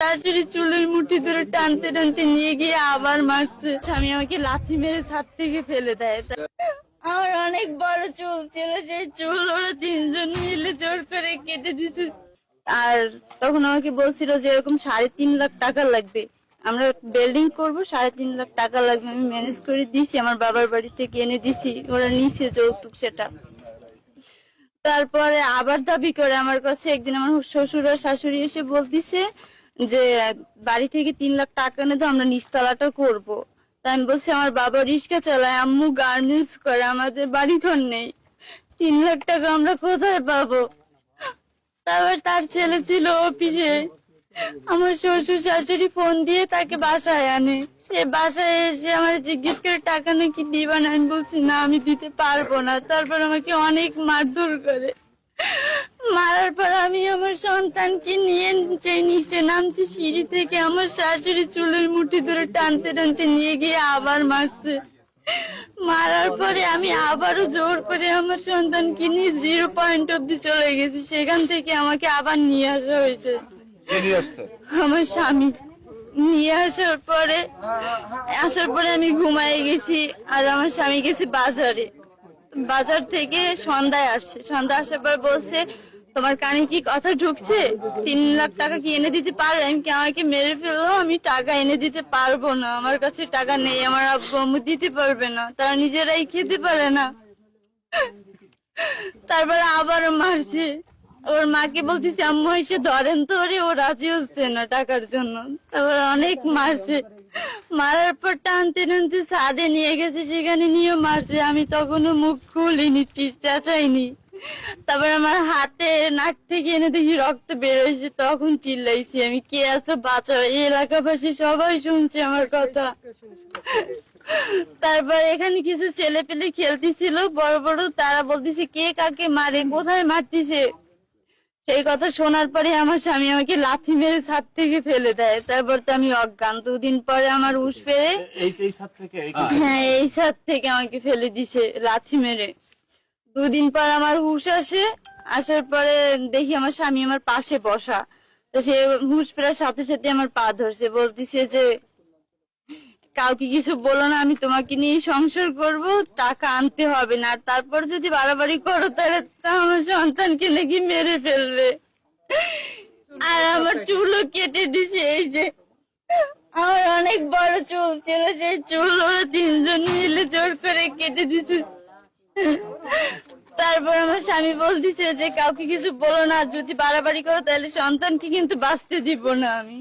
শাশুড়ি চুলের মুঠি ধরে টানতে টানতে নিয়ে গিয়ে আবার মারছে। স্বামী আমাকে লাথি মেরে ছাদ থেকে ফেলে দেয়। আমার অনেক বড় চুল ছিল, সেই চুল ওরা তিনজন মিলে জোর করে কেটে দিছে। আর তখন আমাকে বলছিল যে এরকম 3.5 লাখ টাকা লাগবে, আমরা বিল্ডিং করবো, 3.5 লাখ টাকা লাগবে। আমি ম্যানেজ করে দিছি, আমার বাবার বাড়ি থেকে এনে দিছি, ওরা নিছে যৌতুক সেটা। তারপরে আবার দাবি করে আমার কাছে একদিন আমার শ্বশুর আর শাশুড়ি এসে বলতিছে যে বাড়ি থেকে 3 লাখ টাকা এনে দাও, আমরা নিচতলাটা করবো। তাই আমি বলছি আমার বাবা রিক্সা চালায়, আম্মু গার্মেন্টস করে, আমাদের বাড়ি ঘর নেই, 3 লাখ টাকা আমরা কোথায় পাবো? তারপর তার ছেলে ছিল অফিসে, আমার শ্বশুর শাশুড়ি ফোন দিয়ে তাকে বাসায় আনে। সে বাসায় এসে আমার জিজ্ঞেস করে টাকা নাকি দিবা না, আমি বলছি না আমি দিতে পারবো না। তারপর আমাকে অনেক মারধর করে, মারার পর আমি আমার সন্তানকে নিয়ে যে নিচে নামছি সিঁড়ি থেকে, আমার শাশুড়ি চুলের মুঠি ধরে টানতে টানতে নিয়ে গিয়ে আবার মারছে। মারার পরে আমি আবারও জোর করে আমার সন্তানকে নিয়ে 0 পয়েন্ট অব্দি চলে গেছি। সেখান থেকে আমাকে আবার নিয়ে আসা হয়েছে। আমার স্বামী নিয়ে আসার পরে আমি ঘুমায় গেছি, আর আমার স্বামী গেছে বাজারে। বাজার থেকে সন্ধ্যায় আসছে, সন্ধ্যা আসার পর বলছে তোমার কানে কি কথা ঢুকছে, 3 লাখ টাকা কি এনে দিতে পারো? আমি কি আমাকে মেরে ফেললো? আমি টাকা এনে দিতে পারবো না, আমার কাছে টাকা নেই, আমার আব্বু আম্মু দিতে পারবে না, তারা নিজেরাই খেতে পারে না। তারপরে আবারও মারছে। ওর মাকে বলতেছি আম্মু এসে ধরেন তো ওরে, ও রাজি হচ্ছে না টাকার জন্য। তারপর অনেক মারছে, মারার পর টানতে টানতে ছাদে নিয়ে গেছে, সেখানে নিয়ে মারছে। আমি তখনও মুখ খুলিনি, চেঁচাইনি। তারপর আমার হাতে নাক থেকে এনে দেখি রক্ত বেরোইছে, তখন চিল্লাইছি আমি, কে আছো বাঁচাও। এই এলাকাবাসী সবাই শুনছে আমার কথা। তারপর এখানে কিছু ছেলে পেলে খেলতেছিল বড় বড়, তারা বলতেছে কে কাকে মারে, কোথায় মারতিছে। সেই কথা শোনার পরে আমার স্বামী আমাকে লাথি মেরে ছাদ থেকে ফেলে দেয়। তারপর তো আমি অজ্ঞান। 2 দিন পরে আমার হুঁশ ফেরে, হ্যাঁ এই ছাদ থেকে আমাকে ফেলে দিছে লাথি মেরে। 2 দিন পর আমার হুঁশ আসে, আসার পরে দেখি আমার স্বামী আমার পাশে বসা। তো সে হুঁশ ফেরার সাথে সাথে আমার পা ধরছে, বলতেছে যে কাউকে কিছু বলো না, আমি তোমাকে নিয়ে সংসার করব, টাকা আনতে হবে না, আর তারপর যদি বাড়াবাড়ি করো তাহলে আমার সন্তানকে নাকি মেরে ফেলবে। আর আমার চুলও কেটে দিছে। এই যে আমার অনেক বড় চুল ছিল, সেই চুল ওরা তিনজন মিলে জোর করে কেটে দিছে। তারপর আমার স্বামী বলতেছে যে কাউকে কিছু বলো না, যদি বাড়াবাড়ি করো তাহলে সন্তানকে কিন্তু বাঁচতে দিব না আমি।